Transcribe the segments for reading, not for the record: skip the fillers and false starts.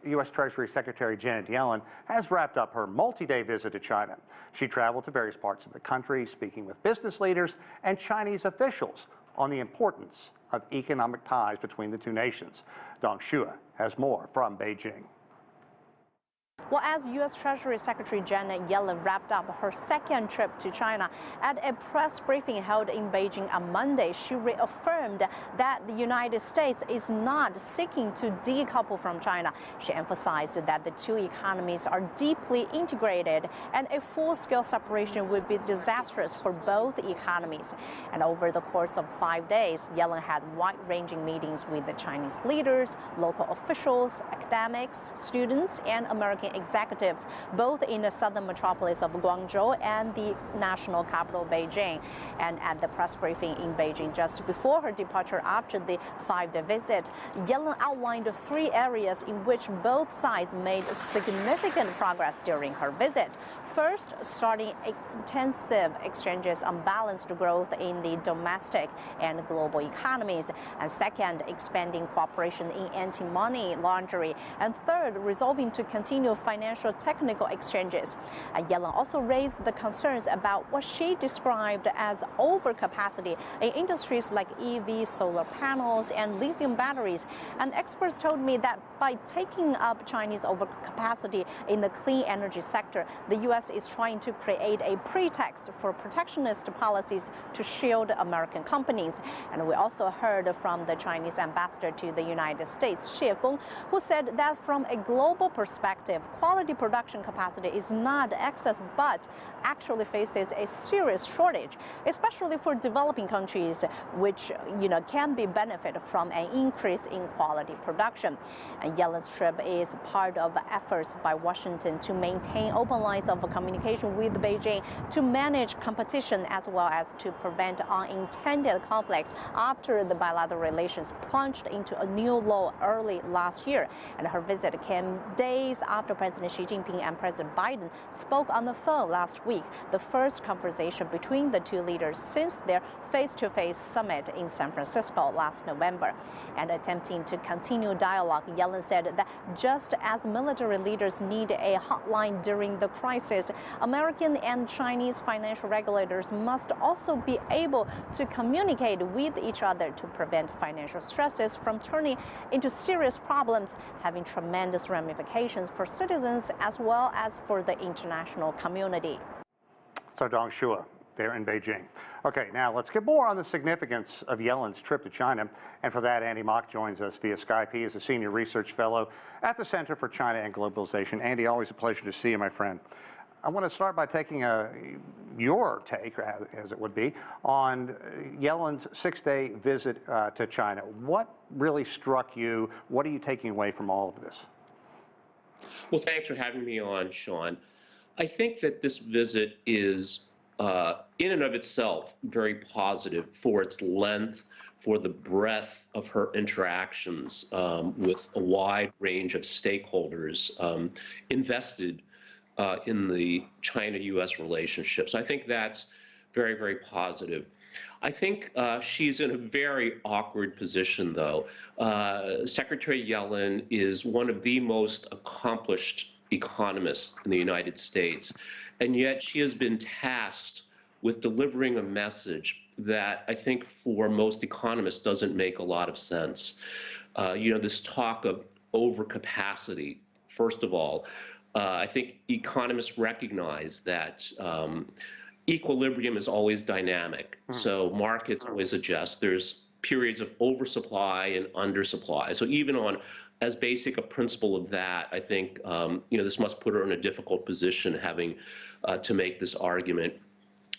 U.S. Treasury Secretary Janet Yellen has wrapped up her multi-day visit to China. She traveled to various parts of the country, speaking with business leaders and Chinese officials on the importance of economic ties between the two nations. Dong Shua has more from Beijing. Well, as U.S. Treasury Secretary Janet Yellen wrapped up her second trip to China, at a press briefing held in Beijing on Monday, she reaffirmed that the United States is not seeking to decouple from China. She emphasized that the two economies are deeply integrated and a full-scale separation would be disastrous for both economies. And over the course of 5 days, Yellen had wide-ranging meetings with the Chinese leaders, local officials, academics, students, and American executives, both in the southern metropolis of Guangzhou and the national capital, Beijing. And at the press briefing in Beijing just before her departure after the 5-day visit, Yellen outlined 3 areas in which both sides made significant progress during her visit. First, starting intensive exchanges on balanced growth in the domestic and global economies. And second, expanding cooperation in anti-money laundering. And third, resolving to continue financial technical exchanges. Yellen also raised the concerns about what she described as overcapacity in industries like EV, solar panels, and lithium batteries. And experts told me that by taking up Chinese overcapacity in the clean energy sector, the U.S. is trying to create a pretext for protectionist policies to shield American companies. And we also heard from the Chinese ambassador to the United States, Xie Feng, who said that from a global perspective, quality production capacity is not excess, but actually faces a serious shortage, especially for developing countries, which can be benefit from an increase in quality production. And Yellen's trip is part of efforts by Washington to maintain open lines of communication with Beijing to manage competition as well as to prevent unintended conflict after the bilateral relations plunged into a new low early last year. And her visit came days after President Xi Jinping and President Biden spoke on the phone last week, the first conversation between the two leaders since their face-to-face summit in San Francisco last November. And attempting to continue dialogue, Yellen said that just as military leaders need a hotline during the crisis, American and Chinese financial regulators must also be able to communicate with each other to prevent financial stresses from turning into serious problems, having tremendous ramifications for citizens as well as for the international community. So Dong Shua there in Beijing. Okay, now let's get more on the significance of Yellen's trip to China. And for that, Andy Mok joins us via Skype. He is a senior research fellow at the Center for China and Globalization. Andy, always a pleasure to see you, my friend. I want to start by taking your take, as it would be, on Yellen's 6-day visit to China. What really struck you? What are you taking away from all of this? Well, thanks for having me on, Sean. I think that this visit is, in and of itself, very positive for its length, for the breadth of her interactions with a wide range of stakeholders invested in the China-U.S. relationship. So I think that's very, very positive. I think she's in a very awkward position, though. Secretary Yellen is one of the most accomplished economists in the United States, and yet she has been tasked with delivering a message that I think for most economists doesn't make a lot of sense. This talk of overcapacity, first of all, I think economists recognize that equilibrium is always dynamic. So markets always adjust. There's periods of oversupply and undersupply. So even on as basic a principle of that, I think this must put her in a difficult position having to make this argument.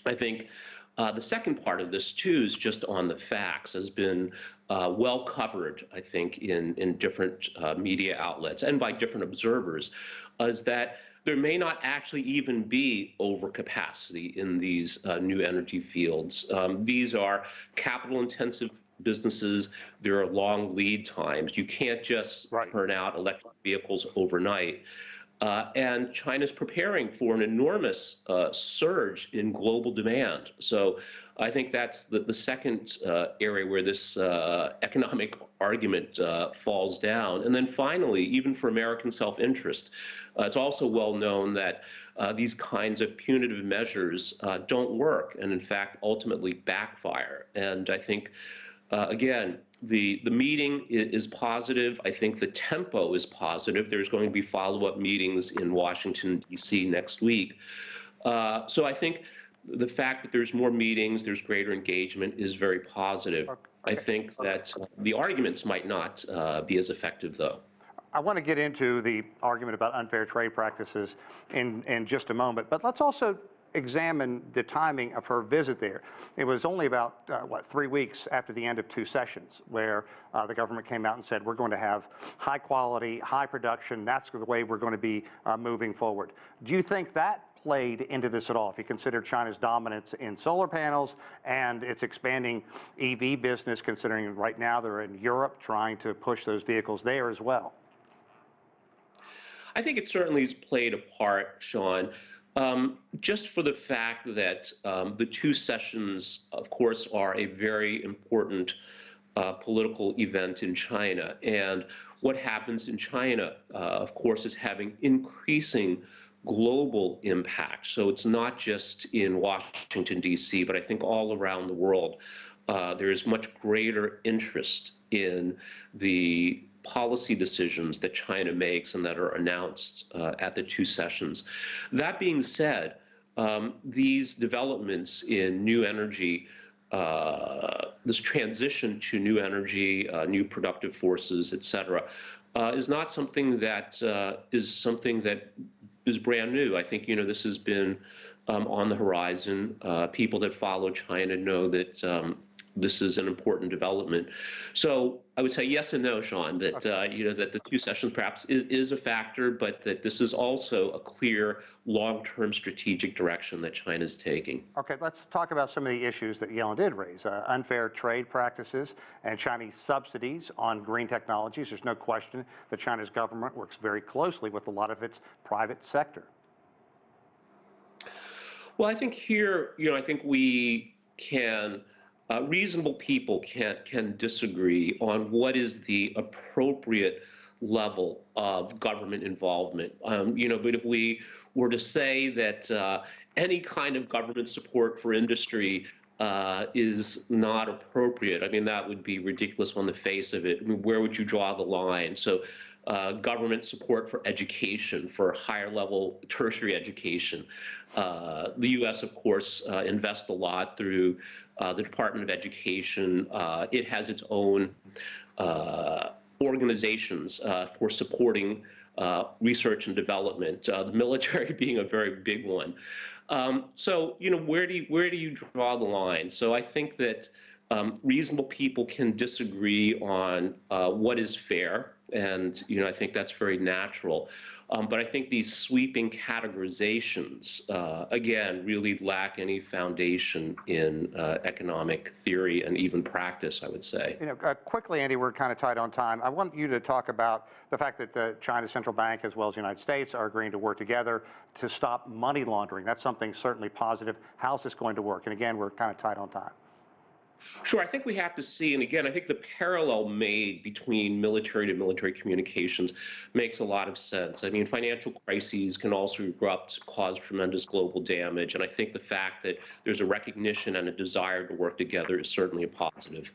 I think the second part of this, too, is just on the facts, has been well covered, I think, in different media outlets and by different observers, is that there may not actually even be overcapacity in these new energy fields. These are capital-intensive businesses. There are long lead times. You can't just turn out electric vehicles overnight. And China's preparing for an enormous surge in global demand. So I think that's the second area where this economic argument falls down. And then finally, even for American self-interest, it's also well known that these kinds of punitive measures don't work and, in fact, ultimately backfire. And I think, again, the meeting is positive. I think the tempo is positive. There's going to be follow-up meetings in Washington, D.C. next week. So I think the fact that there's more meetings, there's greater engagement is very positive. Okay. I think that the arguments might not be as effective, though. I want to get into the argument about unfair trade practices in just a moment, but let's also examine the timing of her visit there. It was only about, 3 weeks after the end of 2 sessions where the government came out and said, we're going to have high quality, high production. That's the way we're going to be moving forward. Do you think that played into this at all, if you consider China's dominance in solar panels and its expanding EV business, considering right now they're in Europe trying to push those vehicles there as well? I think it certainly has played a part, Sean, just for the fact that the 2 sessions, of course, are a very important political event in China. And what happens in China, of course, is having increasing global impact. So it's not just in Washington, D.C., but I think all around the world. There is much greater interest in the policy decisions that China makes and that are announced at the 2 sessions. That being said, these developments in new energy, this transition to new energy, new productive forces, et cetera, is not something that is brand new. I think, this has been on the horizon. People that follow China know that this is an important development. So I would say yes and no, Sean, that, that the 2 sessions perhaps is a factor, but that this is also a clear long-term strategic direction that China is taking. Okay, let's talk about some of the issues that Yellen did raise. Unfair trade practices and Chinese subsidies on green technologies. There's no question that China's government works very closely with a lot of its private sector. Well, I think here, I think we can reasonable people can disagree on what is the appropriate level of government involvement. But if we were to say that any kind of government support for industry is not appropriate, I mean, that would be ridiculous on the face of it. I mean, where would you draw the line? So government support for education, for higher level tertiary education. The U.S., of course, invests a lot through the Department of Education. It has its own organizations for supporting research and development, the military being a very big one. So, where do you draw the line? So I think that reasonable people can disagree on what is fair, and I think that's very natural. But I think these sweeping categorizations, again, really lack any foundation in economic theory and even practice, I would say. Quickly, Andy, we're kind of tight on time. I want you to talk about the fact that the China's central bank, as well as the United States, are agreeing to work together to stop money laundering. That's something certainly positive. How's this going to work? And again, we're kind of tight on time. Sure, I think we have to see, and again, I think the parallel made between military to military communications makes a lot of sense. I mean, financial crises can also erupt, cause tremendous global damage, and I think the fact that there's a recognition and a desire to work together is certainly a positive.